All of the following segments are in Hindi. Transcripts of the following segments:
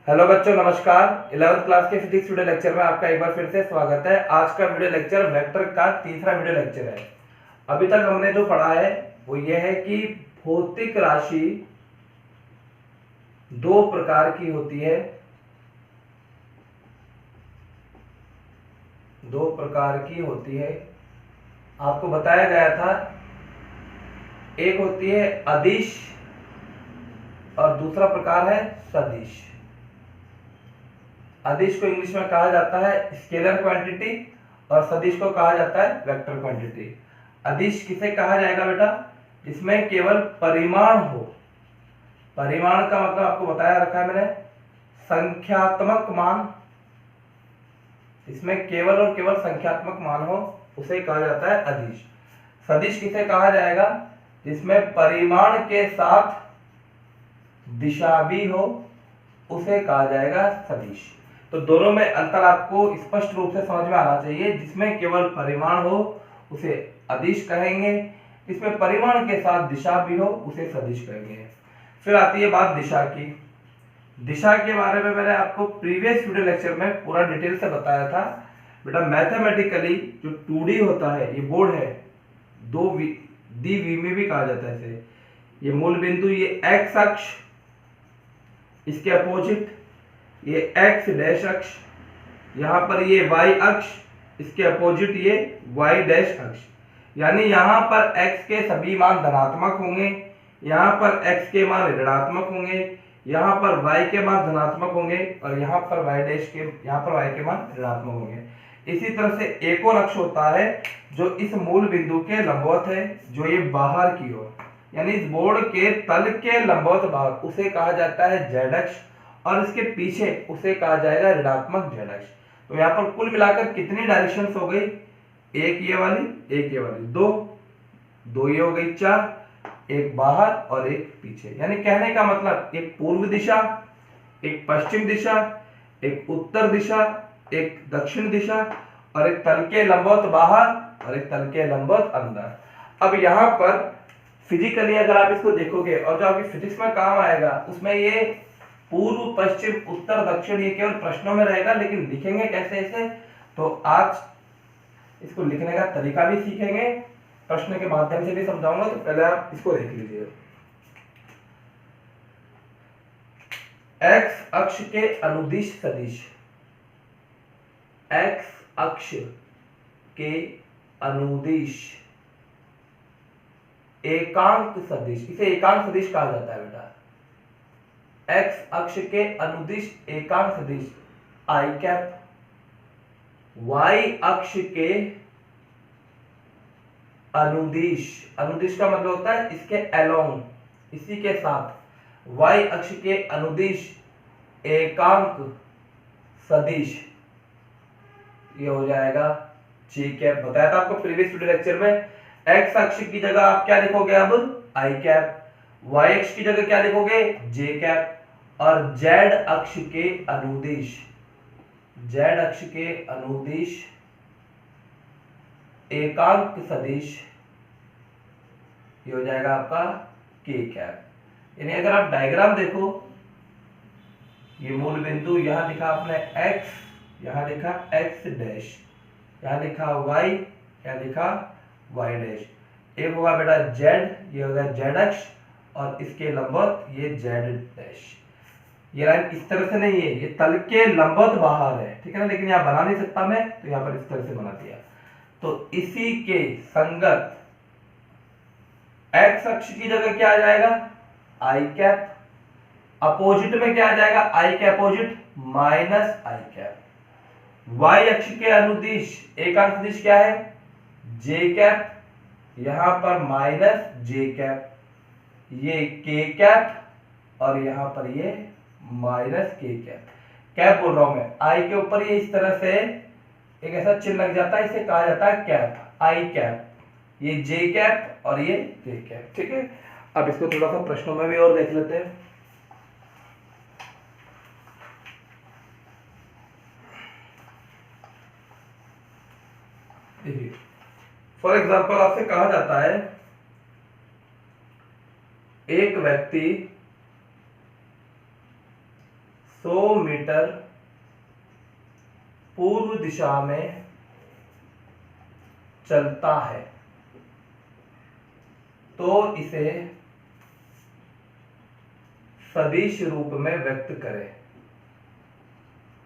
हेलो बच्चों, नमस्कार। 11th क्लास के फिजिक्स वीडियो लेक्चर में आपका एक बार फिर से स्वागत है। आज का वीडियो लेक्चर वेक्टर का तीसरा वीडियो लेक्चर है। अभी तक हमने जो पढ़ा है वो ये है कि भौतिक राशि दो प्रकार की होती है। दो प्रकार की होती है आपको बताया गया था। एक होती है अदिश और दूसरा प्रकार है सदिश। अदिश को इंग्लिश में कहा जाता है स्केलर क्वांटिटी और सदिश को कहा जाता है वेक्टर क्वांटिटी। अदिश किसे कहा जाएगा बेटा? जिसमें केवल परिमाण हो। परिमाण का मतलब आपको बताया रखा है मैंने, संख्यात्मक मान। इसमें केवल और केवल संख्यात्मक मान हो उसे कहा जाता है अदिश। सदिश किसे कहा जाएगा? जिसमें परिमाण के साथ दिशा भी हो उसे कहा जाएगा सदिश। तो दोनों में अंतर आपको स्पष्ट रूप से समझ में आना चाहिए। जिसमें केवल परिमाण हो उसे अदिश कहेंगे, जिसमें परिमाण के साथ दिशा भी हो उसे सदिश कहेंगे। फिर आती है बात दिशा की। दिशा के बारे में मैंने आपको प्रीवियस वीडियो लेक्चर में पूरा डिटेल से बताया था। बेटा मैथमेटिकली जो 2D होता है, ये बोर्ड है, दो द्विविमीय भी कहा जाता है इसे। ये मूल बिंदु, ये एक्स अक्ष, इसके अपोजिट ये एक्स डैश अक्ष, यहां पर ये वाई अक्ष, इसके अपोजिट ये वाई डैश अक्ष। यानी यहां पर एक्स के सभी मान धनात्मक होंगे, यहां पर एक्स के मान ऋणात्मक होंगे, यहां पर वाई के मान धनात्मक होंगे और यहां पर वाई के मान ऋणात्मक होंगे। इसी तरह से एक और अक्ष होता है जो इस मूल बिंदु के लंबवत है, जो ये बाहर की ओर, यानी इस बोर्ड के तल के लंबवत भाग, उसे कहा जाता है जेड अक्ष और इसके पीछे उसे कहा जाएगा ऋणात्मक जेड अक्ष। तो यहाँ पर कुल मिलाकर कितनी डायरेक्शंस हो गई? एक ये वाली, एक ये वाली, दो ये हो गई, चार, एक बाहर और एक पीछे। यानी कहने का मतलब एक पूर्व दिशा, एक पश्चिम दिशा, एक उत्तर दिशा, एक दक्षिण दिशा और एक तल के लंबवत बाहर और एक तल के लंबवत अंदर। अब यहां पर फिजिकली अगर आप इसको देखोगे और जो आपकी फिजिक्स में काम आएगा उसमें ये पूर्व पश्चिम उत्तर दक्षिण ये केवल प्रश्नों में रहेगा, लेकिन लिखेंगे कैसे इसे, तो आज इसको लिखने का तरीका भी सीखेंगे, प्रश्न के माध्यम से भी समझाऊंगा। तो पहले आप इसको देख लीजिए। एक्स अक्ष के अनुदिश सदिश, एक्स अक्ष के अनुदिश एकांक सदिश, इसे एकांक सदिश कहा जाता है बेटा। एक्स अक्ष के अनुदिश एकांक सदिश आई कैप, वाई अक्ष के अनुदिश, अनुदिश का मतलब होता है इसके अलोंग, इसी के साथ, वाई अक्ष के अनुदिश एकांक सदिश, ये हो जाएगा जी कैप। बताया था आपको प्रीवियस वीडियो लेक्चर में। एक्स अक्ष की जगह आप क्या लिखोगे? अब आई कैप। वाई अक्ष की जगह क्या लिखोगे? जे कैप। और जेड अक्ष के अनुदिश, जेड अक्ष के अनुदिश एकांक सदिश, ये हो जाएगा आपका के कैप। यानी अगर आप डायग्राम देखो, ये मूल बिंदु यहां लिखा आपने एक्स, यहां लिखा एक्स डैश, यहां लिखा वाई, यहां लिखा वाई डैश। एक होगा बेटा जेड, ये होगा जेड अक्ष और इसके लंबवत ये जेड डैश। ये लाइन इस तरह से नहीं है, ये तल के लंबवत बाहर है, ठीक है ना, लेकिन यहां बना नहीं सकता मैं, तो यहां पर इस तरह से बना दिया। तो इसी के संगत एक्स अक्ष की जगह क्या आ जाएगा? आई कैप। अपोजिट में क्या आ जाएगा? आई के opposite minus I cap. Y अक्ष के अनुदिश एकांक सदिश क्या है? जे कैप, यहां पर माइनस जे कैप, ये के कैप और यहां पर ये माइनस के कैप। कैप बोल रहा हूं मैं, आई के ऊपर ये इस तरह से एक ऐसा चिन्ह लग जाता है, इसे कहा जाता है कैप, आई कैप, ये जे कैप और ये के कैप, ठीक है। अब इसको थोड़ा सा प्रश्नों में भी और देख लेते हैं। फॉर एग्जाम्पल आपसे कहा जाता है एक व्यक्ति 100 मीटर पूर्व दिशा में चलता है तो इसे सदिश रूप में व्यक्त करें।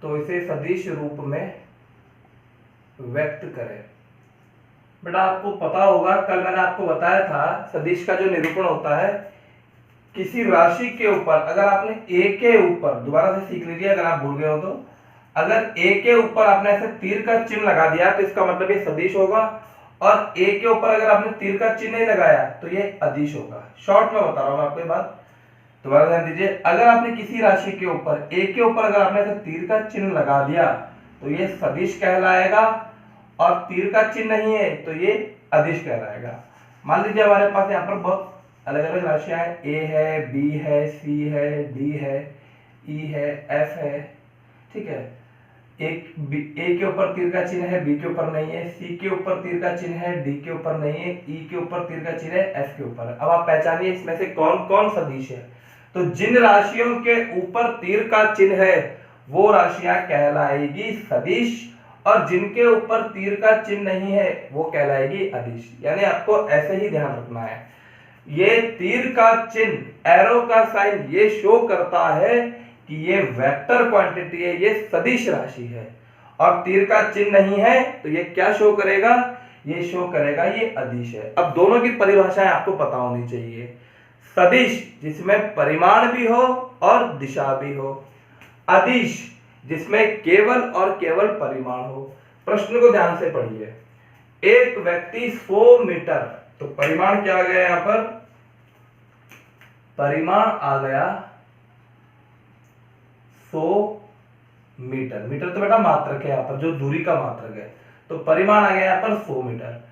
तो इसे सदिश रूप में व्यक्त करें। बेटा आपको पता होगा, कल मैंने आपको बताया था सदिश का जो निरूपण होता है, किसी राशि के ऊपर अगर आपने a के ऊपर, दोबारा से सीख लीजिए अगर आप भूल गए हो तो, अगर a के ऊपर आपने ऐसे तीर का चिन्ह लगा दिया तो इसका मतलब ये सदिश होगा, और a के ऊपर अगर आपने तीर का चिन्ह नहीं लगाया तो ये अदिश होगा। शॉर्ट में बता रहा हूं मैं आपको ये बात, दोबारा ध्यान दीजिए। अगर आपने किसी राशि के ऊपर a के ऊपर अगर आपने ऐसे तीर का चिन्ह लगा दिया तो ये सदिश कहलाएगा, और तीर का चिन्ह नहीं है तो ये अदिश कहलाएगा। मान लीजिए हमारे पास यहाँ पर बहुत अलग अलग राशियां हैं, a है, b है, c है, d है, e है, f है, ठीक है। एक a के ऊपर तीर का चिन्ह है, b के ऊपर नहीं है, c के ऊपर तीर का चिन्ह है, d के ऊपर नहीं है, e के ऊपर तीर का चिन्ह है, f के ऊपर है। अब आप पहचानिए इसमें से कौन कौन सदिश है। तो जिन राशियों के ऊपर तीर का चिन्ह है वो राशियां कहलाएगी सदिश, और जिनके ऊपर तीर का चिन्ह नहीं है वो कहलाएगी अदिश। यानी आपको ऐसे ही ध्यान रखना है, ये तीर का चिन्ह, एरो का साइन, ये शो करता है कि ये वेक्टर क्वांटिटी है, ये सदिश राशि है। और तीर का चिन्ह नहीं है तो ये क्या शो करेगा, ये शो करेगा ये अदिश है। अब दोनों की परिभाषाएं आपको पता होनी चाहिए। सदिश जिसमें परिमाण भी हो और दिशा भी हो, अदिश जिसमें केवल और केवल परिमाण हो। प्रश्न को ध्यान से पढ़िए। एक व्यक्ति 100 मीटर, तो परिमाण क्या आ गया यहां पर, परिमाण आ गया 100 मीटर। मीटर तो बेटा मात्रक है, यहां पर जो दूरी का मात्रक है, तो परिमाण आ गया यहां पर 100 मीटर।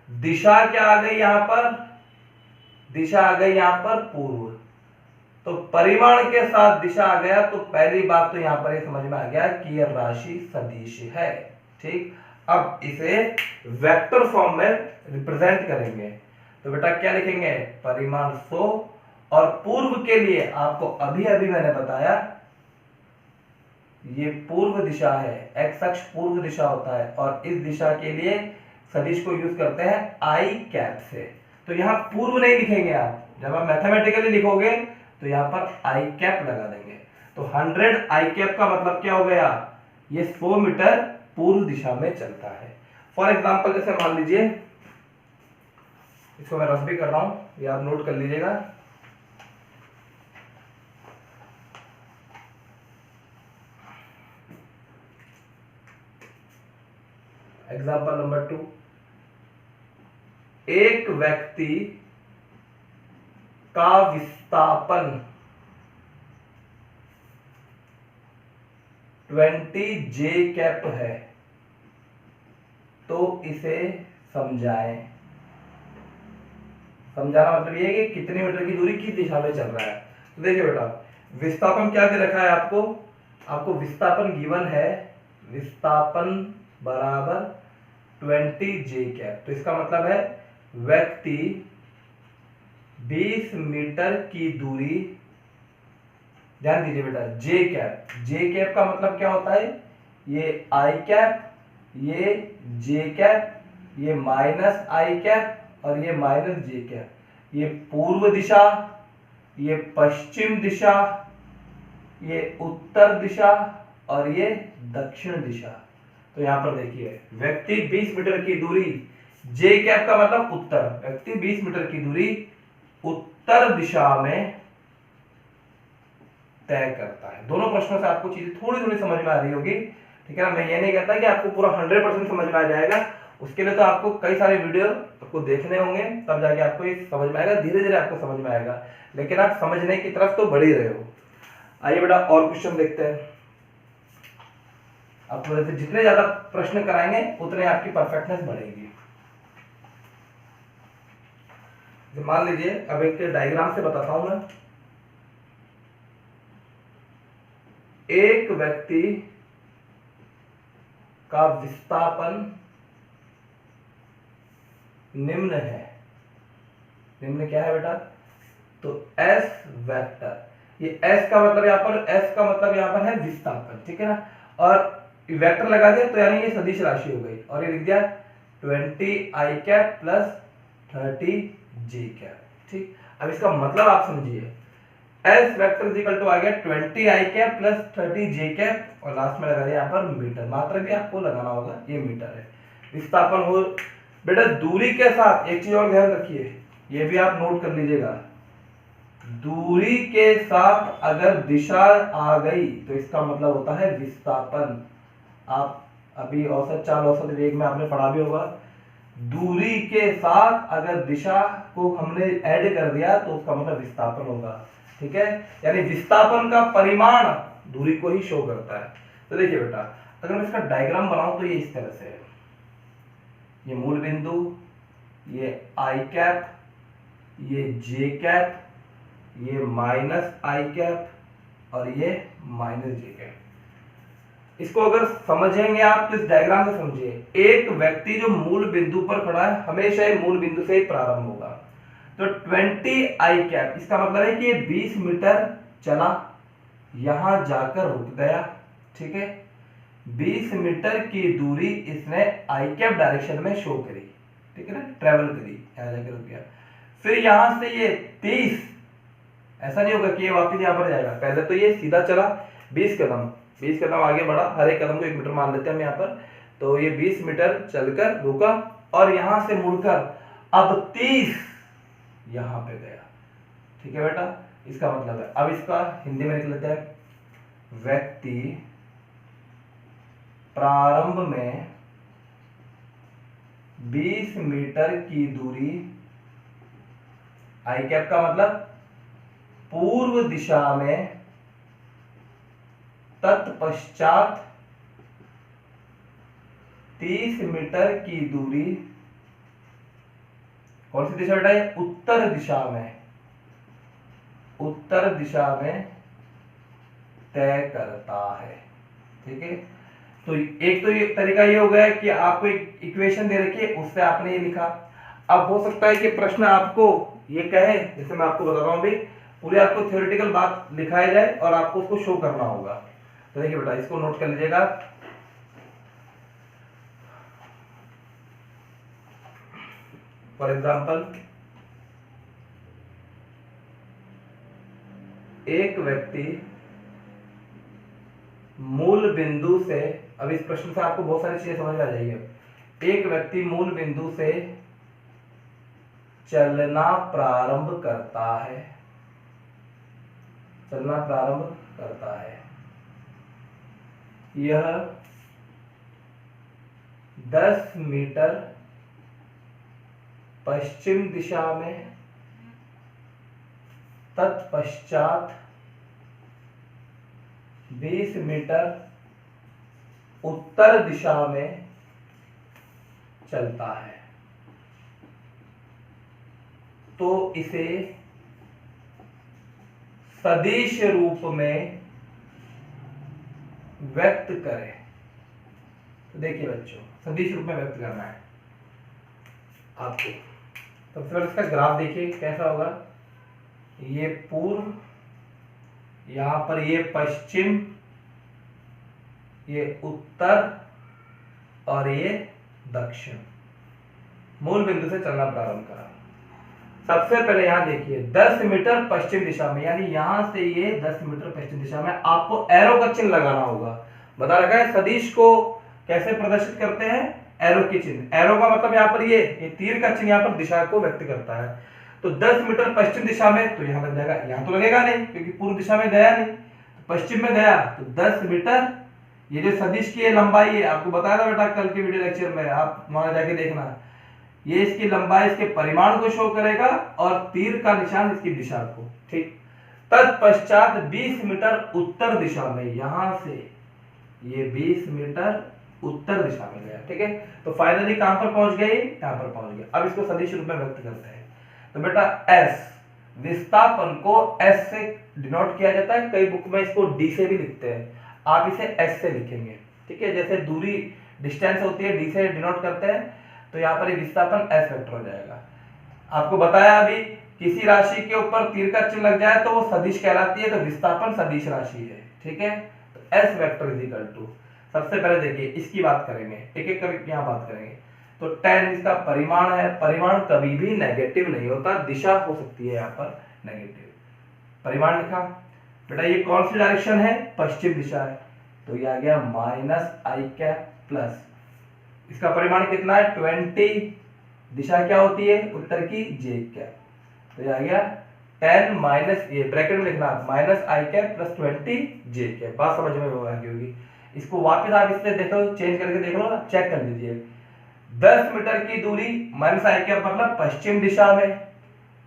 दिशा क्या आ गई यहां पर, दिशा आ गई यहां पर पूर्व। तो परिमाण के साथ दिशा आ गया तो पहली बात तो यहां पर ये समझ में आ गया कि यह राशि सदिश है। ठीक, अब इसे वेक्टर फॉर्म में रिप्रेजेंट करेंगे। तो बेटा क्या लिखेंगे, परिमाण 100, और पूर्व के लिए आपको अभी अभी मैंने बताया ये पूर्व दिशा है, एक्स अक्ष पूर्व दिशा होता है, और इस दिशा के लिए सदिश को यूज करते हैं आई कैप से। तो यहां पूर्व नहीं लिखेंगे आप, जब आप मैथमेटिकली लिखोगे तो यहां पर आई कैप लगा देंगे। तो 100 आई कैप का मतलब क्या हो गया, ये 100 मीटर पूर्व दिशा में चलता है। फॉर एग्जांपल जैसे मान लीजिए, इसको मैं रफ भी कर रहा हूं, ये आप नोट कर लीजिएगा। एग्जांपल नंबर 2, एक व्यक्ति का विस्थापन 20 जे कैप है तो इसे समझाएं। समझाना मतलब ये है कि कितने मीटर की दूरी किस दिशा में चल रहा है। तो देखिए बेटा, विस्थापन क्या दे रखा है आपको, आपको विस्थापन गिवन है, विस्थापन बराबर 20 जे कैप। तो इसका मतलब है व्यक्ति 20 मीटर की दूरी, ध्यान दीजिए बेटा, जे कैप, जे कैप का मतलब क्या होता है, ये आई कैप, ये जे कैप, ये माइनस आई कैप और ये माइनस जे कैप। ये पूर्व दिशा, ये पश्चिम दिशा, ये उत्तर दिशा और ये दक्षिण दिशा। तो यहां पर देखिए, व्यक्ति 20 मीटर की दूरी, जे कैप का मतलब उत्तर, व्यक्ति 20 मीटर की दूरी उत्तर दिशा में तय करता है। दोनों प्रश्नों से आपको चीजें थोड़ी थोड़ी समझ में आ रही होगी, ठीक है ना। मैं ये नहीं कहता कि आपको पूरा 100% समझ में आ जाएगा, उसके लिए तो आपको कई सारे वीडियो आपको देखने होंगे, तब जाके आपको ये समझ में आएगा, धीरे धीरे आपको समझ में आएगा, लेकिन आप समझने की तरफ तो बढ़ ही रहे हो। आइए बेटा और क्वेश्चन देखते हैं। आप जितने ज्यादा प्रश्न कराएंगे उतने आपकी परफेक्टनेस बढ़ेगी। मान लीजिए, अब एक डायग्राम से बताता हूं मैं। एक व्यक्ति का विस्थापन निम्न है। निम्न क्या है बेटा, तो एस वेक्टर, ये s का मतलब यहाँ पर है विस्थापन, ठीक है ना, और वेक्टर लगा दिया तो यानी ये सदिश राशि हो गई, और ये लिख दिया 20i cap plus 30j cap, ठीक। अब इसका मतलब आप समझिए, s vector is equal to आ गया 20i cap plus 30j cap, और लास्ट में लगा दिया यहाँ पर मीटर, मात्रा भी आपको लगाना होगा, ये मीटर है। विस्थापन हो बेटा दूरी के साथ, एक चीज और ध्यान रखिए, ये भी आप नोट कर लीजिएगा, दूरी के साथ अगर दिशा आ गई तो इसका मतलब होता है विस्थापन। आप अभी औसत चाल औसत वेग में आपने पढ़ा भी होगा, दूरी के साथ अगर दिशा को हमने ऐड कर दिया तो उसका मतलब विस्थापन होगा, ठीक है। यानी विस्थापन का परिमाण दूरी को ही शो करता है। तो देखिए बेटा, अगर मैं इसका डायग्राम बनाऊं तो ये इस तरह से है, ये मूल बिंदु, ये आई कैप, ये जे कैप, ये माइनस आई कैप और ये माइनस जे कैप। इसको अगर समझेंगे आप तो इस डायग्राम से समझिए, एक व्यक्ति जो मूल बिंदु पर खड़ा है हमेशा ही मूल बिंदु से ही प्रारंभ होगा। तो 20 आई कैप इसका मतलब है कि ये 20 मीटर चला, यहां जाकर रुक गया, ठीक है। 20 मीटर की दूरी इसने आई कैप डायरेक्शन में शो करी, ठीक है ना, ट्रेवल करी, यहां जाकर रुक गया। फिर यहां से ये 30, ऐसा नहीं होगा कि ये वापस यहां पर जाएगा, पहले तो ये सीधा चला 20 कदम आगे बढ़ा, हर एक कदम को 1 मीटर मान लेते हैं हम यहाँ पर, तो ये 20 मीटर चलकर रुका और यहां से मुड़कर अब 30 यहां पे गया, ठीक है बेटा। इसका मतलब है, अब इसका हिंदी में लिख लेते हैं, व्यक्ति प्रारंभ में 20 मीटर की दूरी, आई कैप का मतलब पूर्व दिशा में, तत्पश्चात 30 मीटर की दूरी, कौन सी दिशा बेटा है, उत्तर दिशा में तय करता है, ठीक है। तो एक तो ये तरीका ये हो गया कि आपको एक इक्वेशन दे रखी है, उससे आपने ये लिखा। अब हो सकता है कि प्रश्न आपको ये कहे, जैसे मैं आपको बता रहा हूं अभी, पूरी आपको थ्योरेटिकल बात लिखाई जाए और आपको उसको शो करना होगा। तो देखिए बेटा, इसको नोट कर लीजिएगा, फॉर एग्जाम्पल एक व्यक्ति मूल बिंदु से, अब इस प्रश्न से आपको बहुत सारी चीजें समझ में आ जाएगी। एक व्यक्ति मूल बिंदु से चलना प्रारंभ करता है, यह 10 मीटर पश्चिम दिशा में, तत्पश्चात 20 मीटर उत्तर दिशा में चलता है। तो इसे सदिश रूप में व्यक्त करें। तो देखिए बच्चों, सदिश रूप में व्यक्त करना है आपको। सबसे पहले इसका ग्राफ देखिए कैसा होगा, ये पूर्व, यहां पर ये पश्चिम, ये उत्तर और ये दक्षिण, मूल बिंदु से चलना प्रारंभ करा। सबसे पहले यहां देखिए 10 मीटर पश्चिम दिशा में, यानी यहां से ये 10 मीटर पश्चिम दिशा में आपको एरो का चिन्ह लगाना होगा। बता रखा है सदिश को कैसे प्रदर्शित करते हैं, एरो के चिन्ह। एरो का मतलब यहाँ पर ये तीर का चिन्ह यहाँ पर दिशा को व्यक्त करता है। तो 10 मीटर पश्चिम दिशा में, तो यहां लग जाएगा, यहां तो लगेगा नहीं क्योंकि पूर्व दिशा में गया नहीं, तो पश्चिम में गया तो 10 मीटर। ये जो सदिश की लंबाई है, आपको बताया था बेटा कल के वीडियो लेक्चर में, आप वहां जाके देखना, ये इसकी लंबाई इसके परिमाण को शो करेगा और तीर का निशान इसकी दिशा को, ठीक। तत्पश्चात 20 मीटर उत्तर दिशा में, यहां से ये 20 मीटर उत्तर दिशा में गया, ठीक है। तो फाइनली कहां पर पहुंच गए, यहां पर पहुंच गया। अब इसको सदिश रूप में व्यक्त करते हैं। तो बेटा एस, विस्थापन को एस से डिनोट किया जाता है, कई बुक में इसको डी से भी लिखते हैं, आप इसे एस से लिखेंगे, ठीक है। जैसे दूरी डिस्टेंस होती है डी से डिनोट करते हैं, तो यहाँ पर विस्थापन एस वेक्टर हो जाएगा। आपको बताया अभी किसी राशि के ऊपर तीर का चिन्ह लग जाए तो वो सदिश कहलाती है, तो विस्थापन सदिश राशि है। ठीक है, तो S vector is equal to, सबसे पहले देखिए इसकी बात करेंगे, एक एक करके यहाँ बात करेंगे। तो tan इसका परिमाण है, परिमाण कभी भी नेगेटिव नहीं होता, दिशा हो सकती है यहाँ पर नेगेटिव। परिमाण लिखा बेटा, ये कौन सी डायरेक्शन है, पश्चिम दिशा है, तो ये आ गया माइनस आई कैप प्लस, इसका परिमाण कितना है 20, दिशा क्या होती है उत्तर की जे कैप, तो ये आ गया 10 माइनस, ये ब्रैकेट में लिखना minus I cap plus 20 J cap. बात समझ में होगी। इसको वापस आप इससे देखो, चेंज करके देख लो, चेक कर लीजिए। 10 मीटर की दूरी माइनस आई कैप मतलब पश्चिम दिशा में,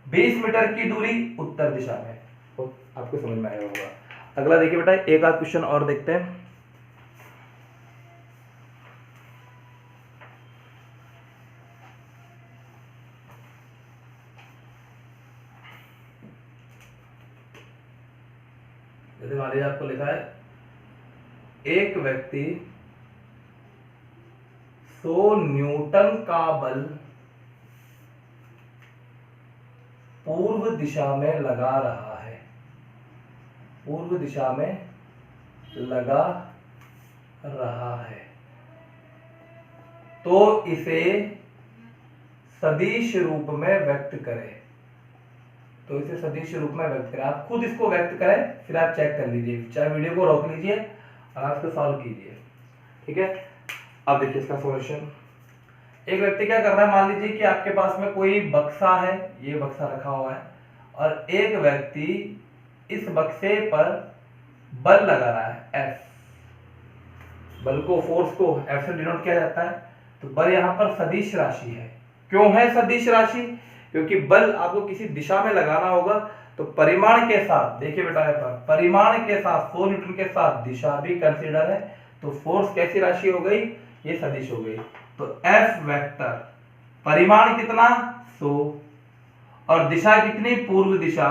20 मीटर की दूरी उत्तर दिशा में, तो आपको समझ में आया होगा। अगला देखिए बेटा, एक आध क्वेश्चन और देखते हैं। जैसे मान लीजिए आपको लिखा है एक व्यक्ति 100 न्यूटन का बल पूर्व दिशा में लगा रहा है, पूर्व दिशा में लगा रहा है, तो इसे सदिश रूप में व्यक्त करें, तो इसे सदिश रूप में व्यक्त करें। आप खुद इसको व्यक्त करें, फिर आप चेक कर लीजिए, चाहे वीडियो को रोक लीजिए और आप इसको सॉल्व कीजिए। ठीक है, अब देखिए इसका सॉल्यूशन। एक व्यक्ति क्या कर रहा है, मान लीजिए कि आपके पास में कोई बक्सा है, ये बक्सा रखा हुआ है, और एक व्यक्ति इस बक्से पर बल लगा रहा है F, बल को, फोर्स को F से डिनोट किया जाता है, तो बल यहाँ पर सदिश राशि है। क्यों है सदिश राशि, क्योंकि बल आपको किसी दिशा में लगाना होगा, तो परिमाण के साथ, देखिए बेटा यहाँ पर परिमाण के साथ 100 न्यूटन के साथ दिशा भी कंसीडर है, तो फोर्स कैसी राशि हो गई, ये सदिश हो गई। तो F वेक्टर परिमाण कितना 100 और दिशा कितनी, पूर्व दिशा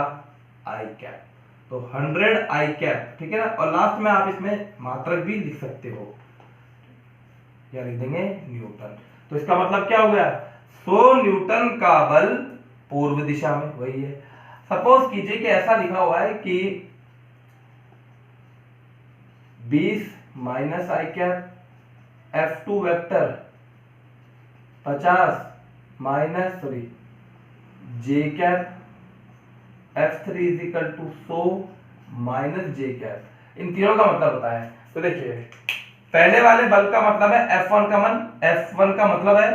I कैप, तो 100 I कैप। ठीक है ना, और लास्ट में आप इसमें मात्रक भी लिख सकते हो, या लिख देंगे न्यूटन। तो इसका मतलब क्या हो गया, 100 न्यूटन का बल पूर्व दिशा में, वही है। सपोज कीजिए कि ऐसा लिखा हुआ है कि 20 minus I cap F2 vector 50 minus J cap F3 is equal to 100 minus J cap. इन तीनों का मतलब बताएं। तो देखिए पहले वाले बल का मतलब है F1 का मतलब है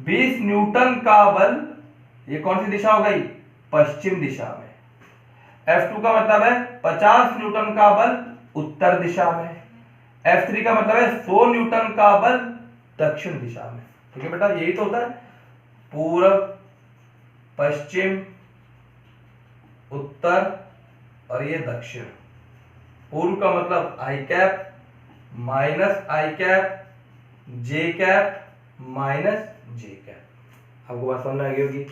20 न्यूटन का बल, ये कौन सी दिशा हो गई, पश्चिम दिशा में। F2 का मतलब है 50 न्यूटन का बल उत्तर दिशा में। F3 का मतलब है 100 न्यूटन का बल दक्षिण दिशा में। ठीक है बेटा, यही तो होता है, पूर्व, पश्चिम, उत्तर और ये दक्षिण। पूर्व का मतलब आई cap minus I cap, J cap minus J cap. आपको बात समझ में आ गई होगी।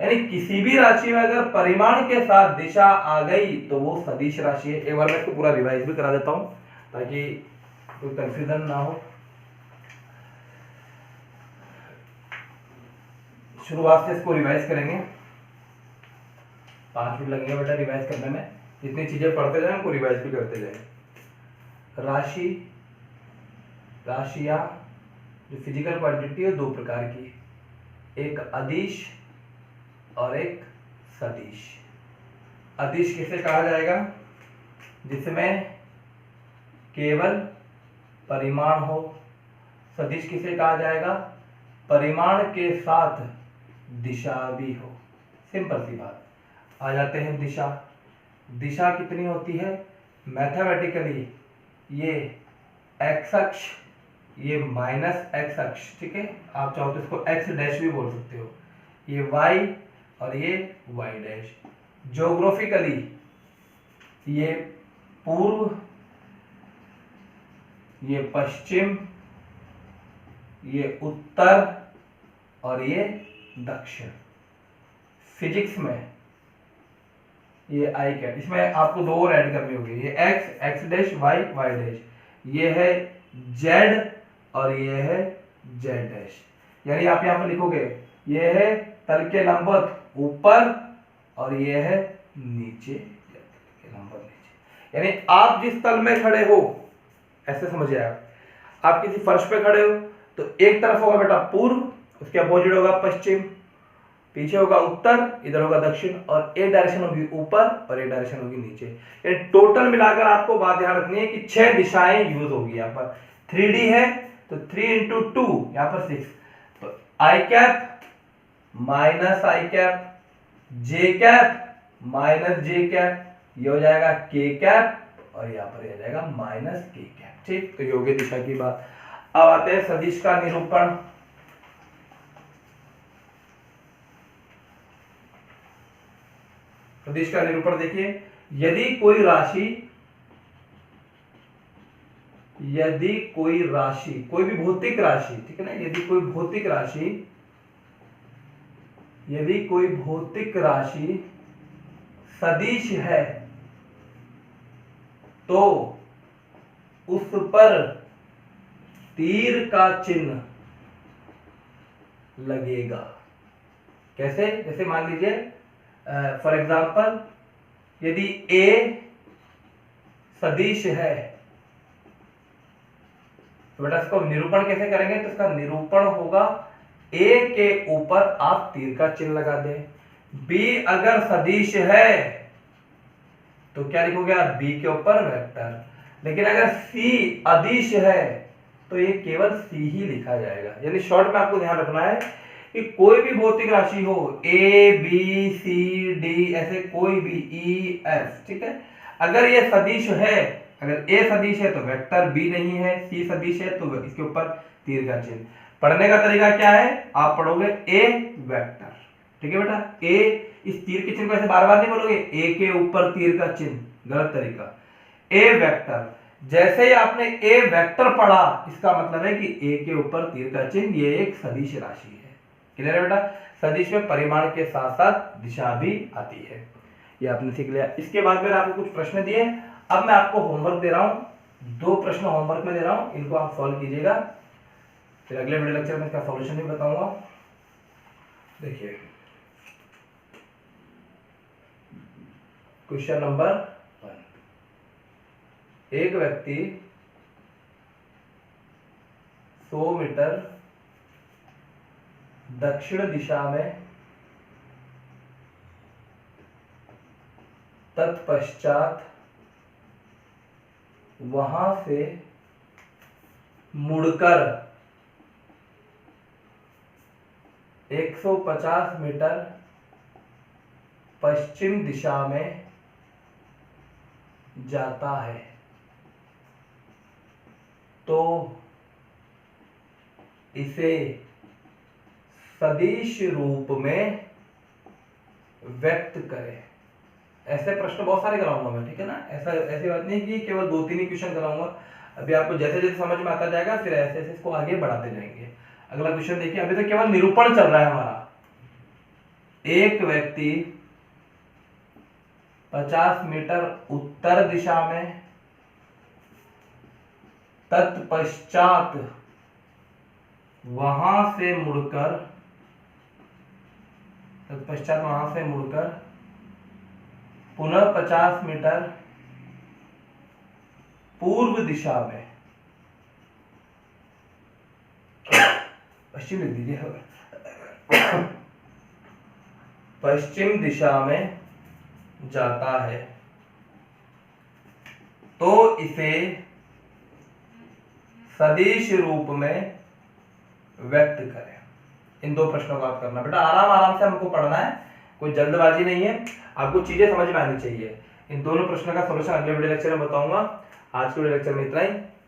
यानी किसी भी राशि में अगर परिमाण के साथ दिशा आ गई तो वो सदिश राशि है। एक बार मैं इसको पूरा रिवाइज भी करा देता हूं ताकि कोई कंफ्यूजन ना हो। शुरुआत से इसको रिवाइज करेंगे, 5 मिनट लगेंगे बेटा रिवाइज करने में। जितनी चीजें पढ़ते जाए उनको रिवाइज भी करते जाए। राशियां जो फिजिकल क्वांटिटी है दो प्रकार की, एक अदिश और एक सदिश। अदिश किसे कहा जाएगा, जिसमें केवल परिमाण हो। सदिश किसे कहा जाएगा, परिमाण के साथ दिशा भी हो। सिंपल सी बात। आ जाते हैं दिशा। दिशा कितनी होती है, मैथमेटिकली ये एक्स अक्ष, ये माइनस एक्स अक्ष, ठीक है, आप चाहो तो इसको एक्स डैश भी बोल सकते हो, ये वाई और ये वाई डैश। ज्योग्राफिकली ये पूर्व, ये पश्चिम, ये उत्तर और ये दक्षिण। फिजिक्स में ये आई कैप, इसमें आपको दो और ऐड करनी होगी, ये X, X dash, Y, Y dash, ये है जेड और ये है जेड डैश। यानी आप यहाँ पर लिखोगे ये है तल के लंबवत ऊपर और ये है नीचे, नंबर नीचे। यानी आप जिस तल में खड़े हो, ऐसे समझिए आप किसी फर्श पे खड़े हो तो एक तरफ होगा बेटा पूर्व, उसके अपोजिट होगा पश्चिम, पीछे होगा उत्तर, इधर होगा दक्षिण, और एक डायरेक्शन होगी ऊपर और एक डायरेक्शन होगी नीचे। यानी टोटल मिलाकर आपको बात ध्यान रखनी है कि 6 दिशाएं यूज होगी। यहाँ पर 3D है तो 3 × 2 यहाँ पर 6, तो आई cap minus I cap, J cap minus J cap, ये हो जाएगा के कैप, और यहाँ पर आ जाएगा माइनस के कैप। ठीक, तो योग्य दिशा की बात। अब आते हैं सदिश का निरूपण। सदिश का निरूपण देखिए, यदि कोई राशि, कोई भी भौतिक राशि, ठीक है ना, यदि कोई भौतिक राशि सदिश है तो उस पर तीर का चिन्ह लगेगा। कैसे? जैसे मान लीजिए फॉर एग्जाम्पल, यदि A सदिश है तो बेटा इसको निरूपण कैसे करेंगे? तो इसका निरूपण होगा A के ऊपर आप तीर का चिन्ह लगा दें। B अगर सदिश है तो क्या लिखोगे आप? B के ऊपर वेक्टर। लेकिन अगर C अदिश है तो ये केवल C ही लिखा जाएगा। यानी शॉर्ट में आपको ध्यान रखना है कि कोई भी भौतिक राशि हो, A B C D ऐसे कोई भी E F, ठीक है, अगर ये सदिश है, अगर A सदिश है तो वेक्टर, B नहीं है, C सदिश है तो इसके ऊपर तीर का चिन्ह। पढ़ने का तरीका क्या है? आप पढ़ोगे A वेक्टर, ठीक है बेटा, A, इस तीर के चिन्ह को ऐसे बार बार नहीं बोलोगे, A के ऊपर तीर का चिन्ह, गलत तरीका। A वेक्टर, जैसे ही आपने A वेक्टर पढ़ा, इसका मतलब है कि A के ऊपर तीर का चिन्ह, ये एक सदिश राशि है। क्लियर है बेटा? सदिश में परिमाण के साथ साथ दिशा भी आती है, ये आपने सीख लिया। इसके बाद मैंने आपको कुछ प्रश्न दिए, अब मैं आपको होमवर्क दे रहा हूं, 2 प्रश्न होमवर्क में दे रहा हूं, इनको आप सॉल्व कीजिएगा, फिर अगले वीडियो लेक्चर में इसका सॉल्यूशन भी बताऊंगा। देखिए क्वेश्चन नंबर 1, एक व्यक्ति 100 मीटर दक्षिण दिशा में तत्पश्चात वहां से मुड़कर 150 मीटर पश्चिम दिशा में जाता है, तो इसे सदिश रूप में व्यक्त करें। ऐसे प्रश्न बहुत सारे कराऊंगा मैं, ठीक है ना, ऐसी बात नहीं कि केवल 2-3 ही क्वेश्चन कराऊंगा। अभी आपको जैसे जैसे समझ में आता जाएगा फिर ऐसे ऐसे इसको आगे बढ़ाते जाएंगे। अगला क्वेश्चन देखिए, अभी तो केवल निरूपण चल रहा है हमारा। एक व्यक्ति 50 मीटर उत्तर दिशा में तत्पश्चात वहां से मुड़कर पुनः 50 मीटर पूर्व दिशा में, पश्चिम लिख दीजिए, पश्चिम दिशा में जाता है, तो इसे सदिश रूप में व्यक्त करें। इन 2 प्रश्नों को आप करना बेटा, आराम आराम से हमको पढ़ना है, कोई जल्दबाजी नहीं है, आपको चीजें समझ में आनी चाहिए। इन दोनों प्रश्नों का सॉल्यूशन अगले वीडियो लेक्चर में बताऊंगा। आज के वीडियो लेक्चर में इतना ही।